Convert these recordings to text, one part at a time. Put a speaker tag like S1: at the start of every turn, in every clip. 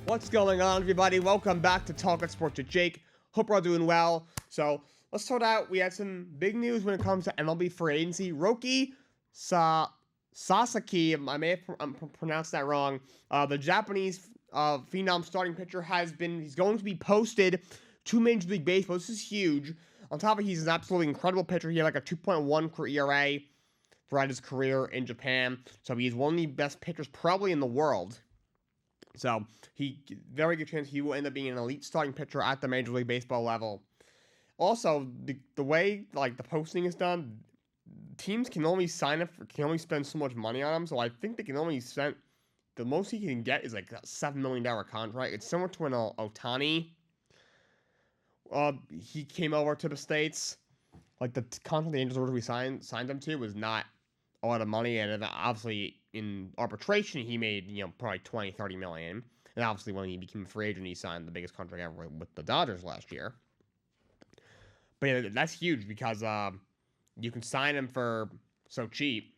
S1: What's going on, everybody? Welcome back to Talkin Sports with Jake. Hope we're all doing well. So let's start out. We had some big news when it comes to MLB free agency. Roki Sasaki, I may have pronounced that wrong. The Japanese phenom starting pitcher he's going to be posted to Major League Baseball. This is huge. On top of it, he's an absolutely incredible pitcher. He had like a 2.1 career ERA throughout his career in Japan. So he's one of the best pitchers probably in the world. So very good chance he will end up being an elite starting pitcher at the Major League Baseball level. Also, the way like the posting is done, teams can only spend so much money on him. So I think they can only spend the most he can get is like a $7 million contract. It's similar to an Ohtani. He came over to the States. Like the contract the Angels originally signed him to was not a lot of money, and obviously in arbitration he made probably 20-30 million. And obviously when he became a free agent, he signed the biggest contract ever with the Dodgers last year. But yeah, that's huge because you can sign him for so cheap,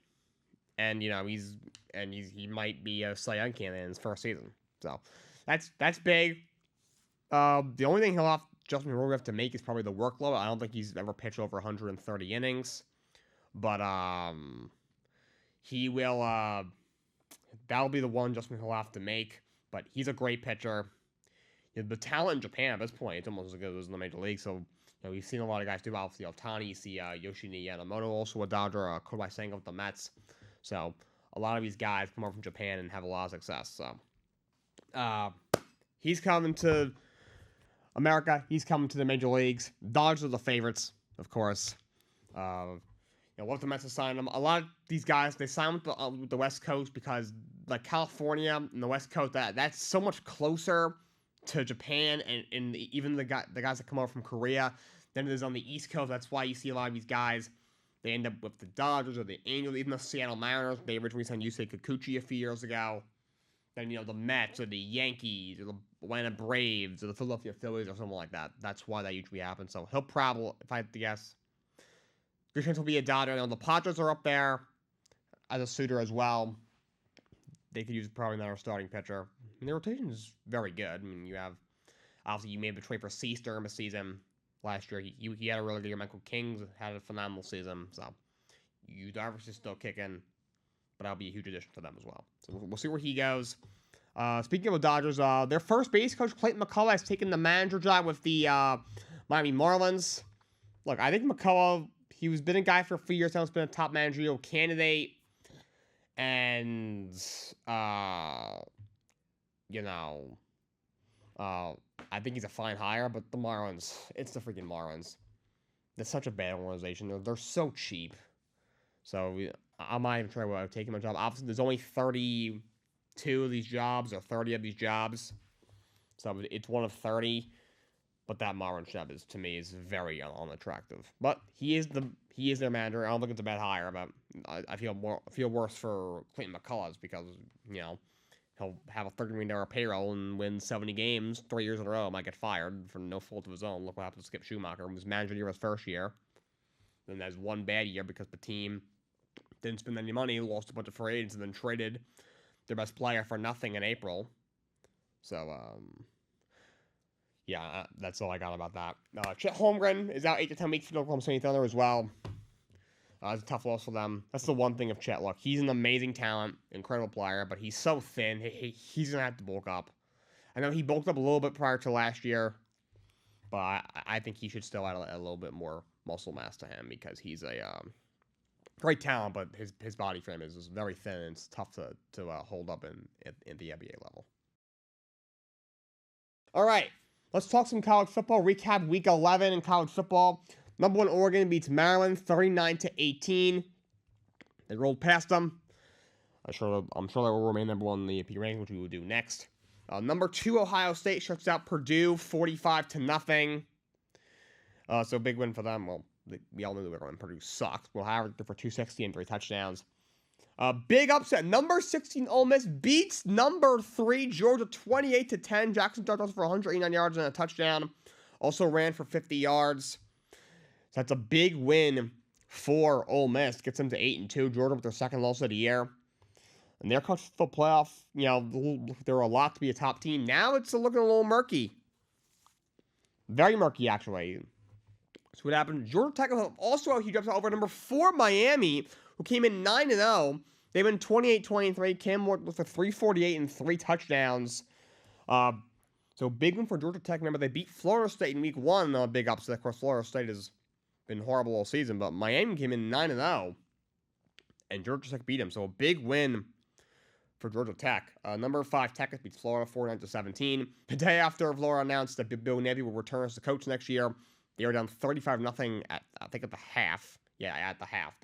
S1: and he might be a Cy Young candidate in his first season. So that's big. The only thing Justin Verlander will have to make is probably the workload. I don't think he's ever pitched over 130 innings, but he will. That'll be the one Justin will have to make. But he's a great pitcher. The talent in Japan at this point, it's almost as good as in the major league. So we've seen a lot of guys do. Obviously, Ohtani, you see Yoshida Yamamoto, also a Dodger, Kodai Senga with the Mets. So a lot of these guys come over from Japan and have a lot of success. So he's coming to America. He's coming to the major leagues. Dodgers are the favorites, of course. What the Mets have signed them. A lot of these guys, they sign with the West Coast because, like, California and the West Coast, that's so much closer to Japan and even the guys that come over from Korea than it is on the East Coast. That's why you see a lot of these guys, they end up with the Dodgers or the Angels, even the Seattle Mariners. They originally signed Yusei Kikuchi a few years ago. Then, the Mets or the Yankees or the Atlanta Braves or the Philadelphia Phillies or something like that. That's why that usually happens. So he'll probably, if I had to guess, good chance he'll be a Dodger. The Padres are up there as a suitor as well. They could use probably another starting pitcher. Their rotation is very good. You have, obviously, you made the trade for Cease during the season last year. He had a really good year. Michael Kings had a phenomenal season. So, Darvish is still kicking, but that'll be a huge addition for them as well. So, we'll see where he goes. Speaking of the Dodgers, their first base coach, Clayton McCullough, has taken the manager job with the Miami Marlins. Look, I think McCullough, he's been a guy for a few years now. He's been a top managerial candidate. And, I think he's a fine hire, but the Marlins, it's the freaking Marlins. They're such a bad organization. They're so cheap. So, I'm not even sure to take him a job. Obviously, there's only 32 of these jobs or 30 of these jobs. So, it's one of 30. But that Marlins job to me is very unattractive. But he is their manager. I don't think it's a bad hire, but I feel worse for Clayton McCullough because he'll have a $30 million payroll and win 70 games 3 years in a row. Might get fired for no fault of his own. Look what happened to Skip Schumacher. He was manager year his first year. Then there's one bad year because the team didn't spend any money, lost a bunch of free agents, and then traded their best player for nothing in April. So yeah, that's all I got about that. Chet Holmgren is out 8 to 10 weeks for the Oklahoma City Thunder as well. It's a tough loss for them. That's the one thing of Chet. Look, he's an amazing talent, incredible player, but he's so thin. He's going to have to bulk up. I know he bulked up a little bit prior to last year, but I think he should still add a little bit more muscle mass to him because he's a great talent, but his body frame is very thin and it's tough to hold up in the NBA level. All right. Let's talk some college football. Recap Week 11 in college football. Number 1 Oregon beats Maryland 39-18. They rolled past them. I'm sure they will remain number 1 in the AP ranking, which we will do next. Number 2 Ohio State shuts out Purdue 45-0. So big win for them. Well, we all knew they were going. Purdue sucked. Will Howard for 260 and 3 touchdowns. Big upset. Number 16 Ole Miss beats number 3 Georgia 28-10. Jackson Dart for 189 yards and a touchdown. Also ran for 50 yards. So that's a big win for Ole Miss. Gets them to 8-2. Georgia with their second loss of the year. And their college football playoff, there were a lot to be a top team. Now it's looking a little murky. Very murky, actually. So what happened? Georgia Tech also a huge upset over number 4 Miami, who came in 9-0. They win 28-23. Cam Ward with a 348 and 3 touchdowns. So big win for Georgia Tech. Remember, they beat Florida State in week 1. A big upset. Of course, Florida State has been horrible all season, but Miami came in 9-0, and Georgia Tech beat them. So a big win for Georgia Tech. Number 5 Texas beats Florida 49-17. The day after Florida announced that Bill Navy will return as the coach next year, they were down 35-0 at the half. Yeah, at the half.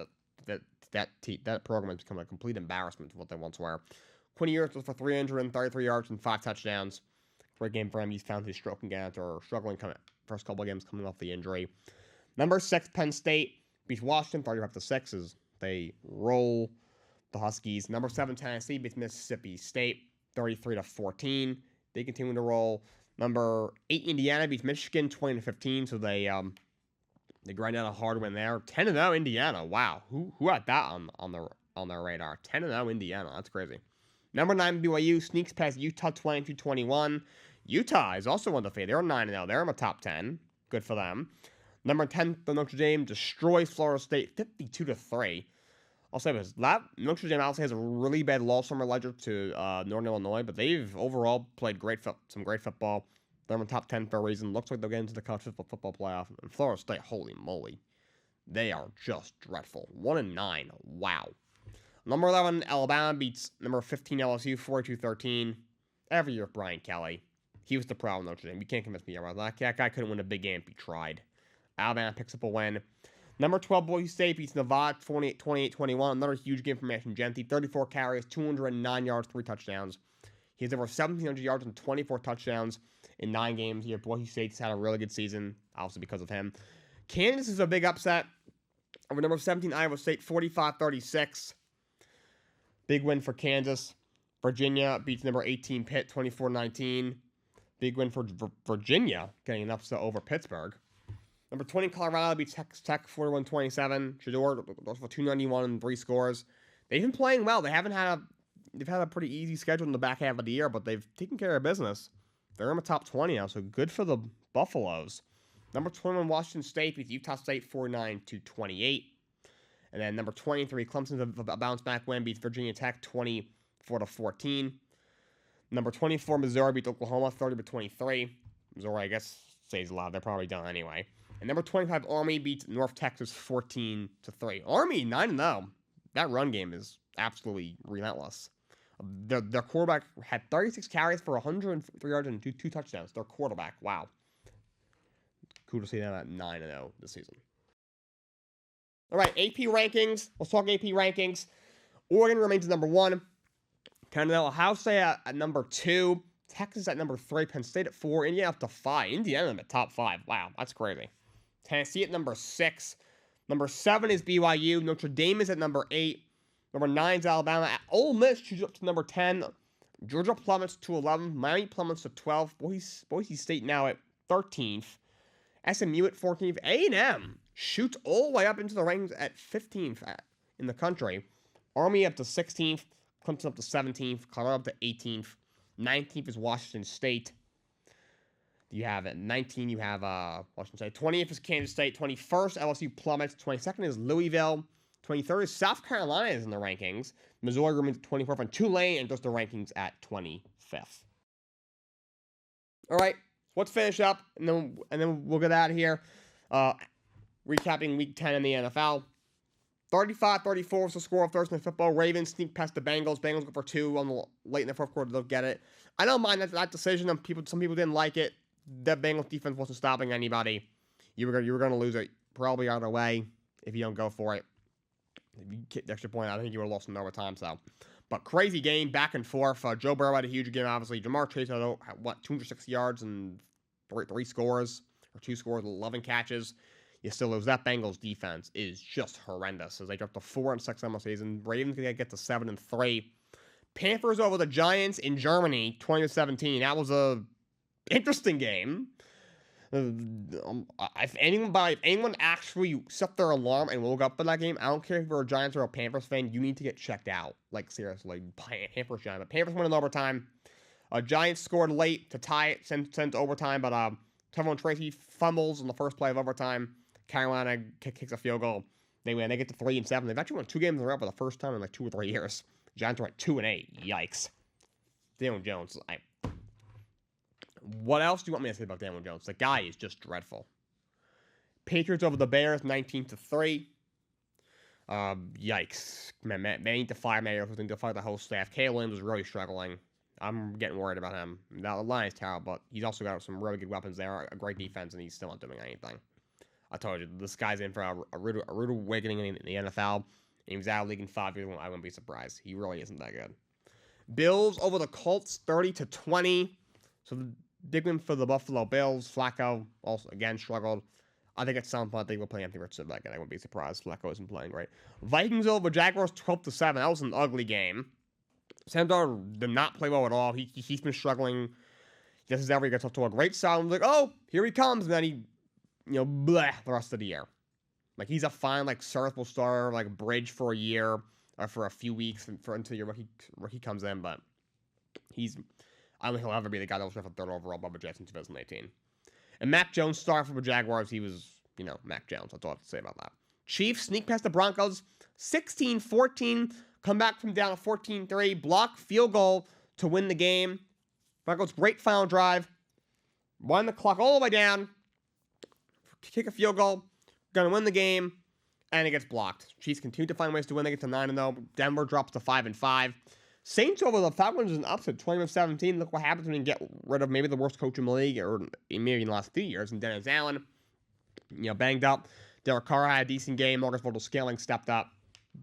S1: That program has become a complete embarrassment to what they once were. 20 years for 333 yards and 5 touchdowns. Great game for him. He's found his stroke again after struggling first couple of games coming off the injury. Number 6 Penn State beats Washington 35-6 as they roll the Huskies. Number 7 Tennessee beats Mississippi State 33-14. They continue to roll. Number 8 Indiana beats Michigan 20-15. So they grind out a hard win there. 10-0 Indiana. Wow, who had that on their radar? 10-0 Indiana. That's crazy. Number 9 BYU sneaks past Utah 22-21. Utah is also undefeated. They're 9-0. They're in the top 10. Good for them. Number 10 Notre Dame destroys Florida State 52-3. I'll say this, that Notre Dame obviously has a really bad loss from their ledger to Northern Illinois, but they've overall played some great football. They're in the top 10 for a reason. Looks like they'll get into the college football playoff. And Florida State, holy moly, they are just dreadful. 1-9, wow. Number 11 Alabama beats number 15 LSU 42-13. Every year with Brian Kelly, he was the problem Notre Dame. You can't convince me otherwise. That guy couldn't win a big game if he tried. Alabama picks up a win. Number 12, Boise State beats Nevada 28-21. Another huge game for Mason Gentry. 34 carries, 209 yards, 3 touchdowns. He has over 1,700 yards and 24 touchdowns in 9 games here. Boise State's had a really good season, obviously because of him. Kansas is a big upset over number 17, Iowa State, 45-36. Big win for Kansas. Virginia beats number 18, Pitt, 24-19. Big win for Virginia, getting an upset over Pittsburgh. Number 20, Colorado beats Texas Tech 41-27. Shador goes for 291 and 3 scores. They've been playing well. They've had a pretty easy schedule in the back half of the year, but they've taken care of business. They're in the top 20 now, so good for the Buffaloes. Number 21, Washington State beats Utah State 49-28. And then number 23, Clemson's a bounce-back win, beats Virginia Tech 24-14. Number 24, Missouri beats Oklahoma 30-23. Missouri, I guess, says a lot. They're probably done anyway. And number 25, Army beats North Texas 14-3. Army 9-0. That run game is absolutely relentless. Their quarterback had 36 carries for 103 yards and 2 touchdowns. Their quarterback, wow. Cool to see them at 9-0 this season. All right, AP rankings. Let's talk AP rankings. Oregon remains at number 1. Canada, Ohio State at number 2. Texas at number 3. Penn State at 4. Indiana up to 5. Indiana in the top 5. Wow, that's crazy. Tennessee at number 6. Number 7 is BYU. Notre Dame is at number 8. Number 9 is Alabama. Ole Miss shoots up to number 10. Georgia plummets to 11. Miami plummets to 12. Boise State now at 13th. SMU at 14th. A&M shoots all the way up into the rankings at 15th in the country. Army up to 16th. Clemson up to 17th. Colorado up to 18th. 19th is Washington State. You have at 19, you have Washington State. 20th is Kansas State. 21st, LSU plummets. 22nd is Louisville. 23rd is South Carolina is in the rankings. Missouri remains at 24th, and Tulane enters the rankings at 25th. All right, let's finish up, and then we'll get out of here. Recapping Week 10 in the NFL. 35-34 is the score of Thursday Night Football. Ravens sneak past the Bengals. Bengals go for 2 late in the fourth quarter. They'll get it. I don't mind that decision. Some people didn't like it. The Bengals defense wasn't stopping anybody. You were going to lose it probably either way if you don't go for it. If you kick the extra point, I think you would have lost in overtime. So, but crazy game, back and forth. Joe Burrow had a huge game, obviously. Jamar Chase had 260 yards and 3 scores or 2 scores, 11 catches. You still lose. That Bengals defense is just horrendous as they dropped to 4-6 on the season. Ravens gonna get to 7-3. Panthers over the Giants in Germany, 20-17. That was a interesting game. If anyone actually set their alarm and woke up for that game, I don't care if you're a Giants or a Panthers fan, you need to get checked out. Like, seriously, Panthers, Giants. But Panthers won in overtime. Giants scored late to tie it, sent to overtime, but Tevon Tracy fumbles on the first play of overtime. Carolina kicks a field goal. They win. They get to 3-7. They've actually won 2 games in a row for the first time in like 2 or 3 years. Giants are at 2-8. Yikes. Daniel Jones. What else do you want me to say about Daniel Jones? The guy is just dreadful. Patriots over the Bears, 19-3. Yikes. Man, they need to fire Mayor. They need to fire the whole staff. Caleb Williams is really struggling. I'm getting worried about him. The line is terrible, but he's also got some really good weapons there, a great defense, and he's still not doing anything. I told you, this guy's in for a rude awakening in the NFL. And he was out of the league in 5 years. I wouldn't be surprised. He really isn't that good. Bills over the Colts, 30-20. So the big win for the Buffalo Bills. Flacco also again struggled. I think at some point they will play Anthony Richardson back, and I wouldn't be surprised. Flacco isn't playing great. Vikings over Jaguars, 12-7. That was an ugly game. Sam Darnold did not play well at all. He's been struggling. Just as ever, he gets off to a great start. I'm like, oh, here he comes. And then he, bleh, the rest of the year. Like, he's a fine, like, serviceable starter, like, bridge for a year or for a few weeks until your rookie comes in. But I don't think he'll ever be the guy that was drafted 3rd overall by the Jets in 2018. And Mac Jones started for the Jaguars. He was, Mac Jones. That's all I have to say about that. Chiefs sneak past the Broncos, 16-14. Come back from down to 14-3. Block field goal to win the game. Broncos great final drive. Wind the clock all the way down. Kick a field goal. Gonna win the game. And it gets blocked. Chiefs continue to find ways to win. They get to 9-0. Denver drops to 5-5. Saints over the Falcons is an upset, 20-17. Look what happens when you get rid of maybe the worst coach in the league, or maybe in the last 3 years, and Dennis Allen, banged up. Derek Carr had a decent game. Marcus Valdes-Scantling stepped up.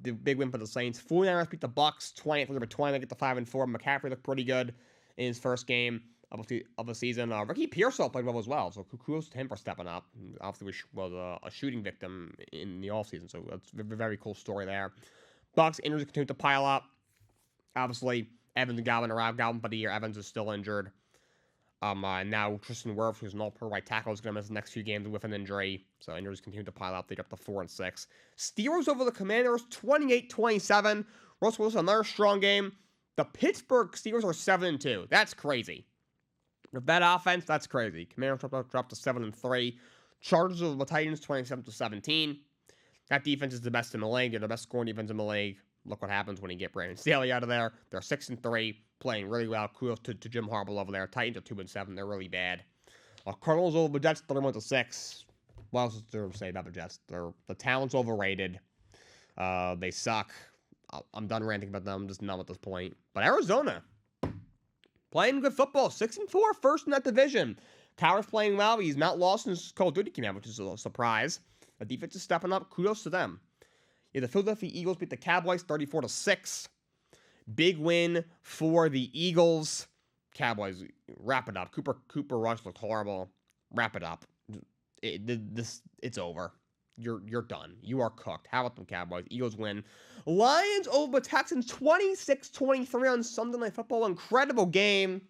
S1: The big win for the Saints. 49ers beat the Bucks 23-20. They get to 5-4. McCaffrey looked pretty good in his first game of the season. Ricky Pearsall played well as well, so kudos to him for stepping up. Obviously, was a shooting victim in the offseason, so that's a very cool story there. Bucks injuries continue to pile up. Obviously, Evans and Galvin arrived. Galvin for the year. Evans is still injured. Now Tristan Wirfs, who's an all-pro right tackle, is going to miss the next few games with an injury. So injuries continue to pile up. They get up to 4-6. Steelers over the Commanders, 28-27. Russell Wilson, another strong game. The Pittsburgh Steelers are 7-2. That's crazy. With that offense, that's crazy. Commanders dropped to 7-3. Chargers over the Titans, 27-17. That defense is the best in the league. They're the best scoring defense in the league. Look what happens when you get Brandon Staley out of there. They're 6-3, playing really well. Kudos to Jim Harbaugh over there. Titans are 2-7. They're really bad. Cardinals over the Jets, 31-6. What else is there to say about the Jets? The talent's overrated. They suck. I'm done ranting about them. I'm just numb at this point. But Arizona, playing good football. 6-4, first in that division. Kyler's playing well. He's not lost since Call of Duty came out, which is a surprise. The defense is stepping up. Kudos to them. Yeah, the Philadelphia Eagles beat the Cowboys 34-6. Big win for the Eagles. Cowboys, wrap it up. Cooper Rush looked horrible. Wrap it up. It's over. You're done. You are cooked. How about them Cowboys? Eagles win. Lions over the Texans 26-23 on Sunday Night Football. Incredible game.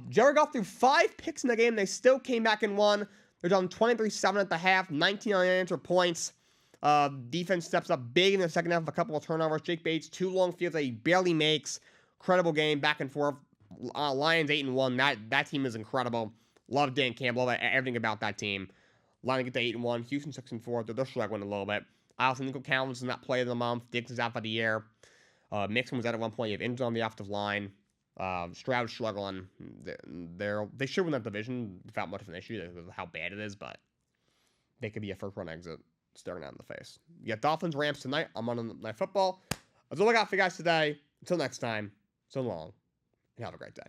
S1: Jared Goff threw 5 picks in the game. They still came back and won. They're down 23-7 at the half. 19 unanswered points. Defense steps up big in the second half with a couple of turnovers. Jake Bates, 2 long fields that he barely makes. Incredible game, back and forth. Lions 8-1. That team is incredible. Love Dan Campbell. Love everything about that team. Lions get to 8-1. Houston 6-4. They're struggling a little bit. Obviously, Nico Collins is not player of the month. Diggs is out for the year. Mixon was out at one point. You have injuries on the offensive line. Stroud's struggling. They should win that division without much of an issue. How bad it is, but they could be a first-round exit. Staring out in the face. You got Dolphins, Rams tonight. I'm on Night Football. That's all I got for you guys today. Until next time, so long, and have a great day.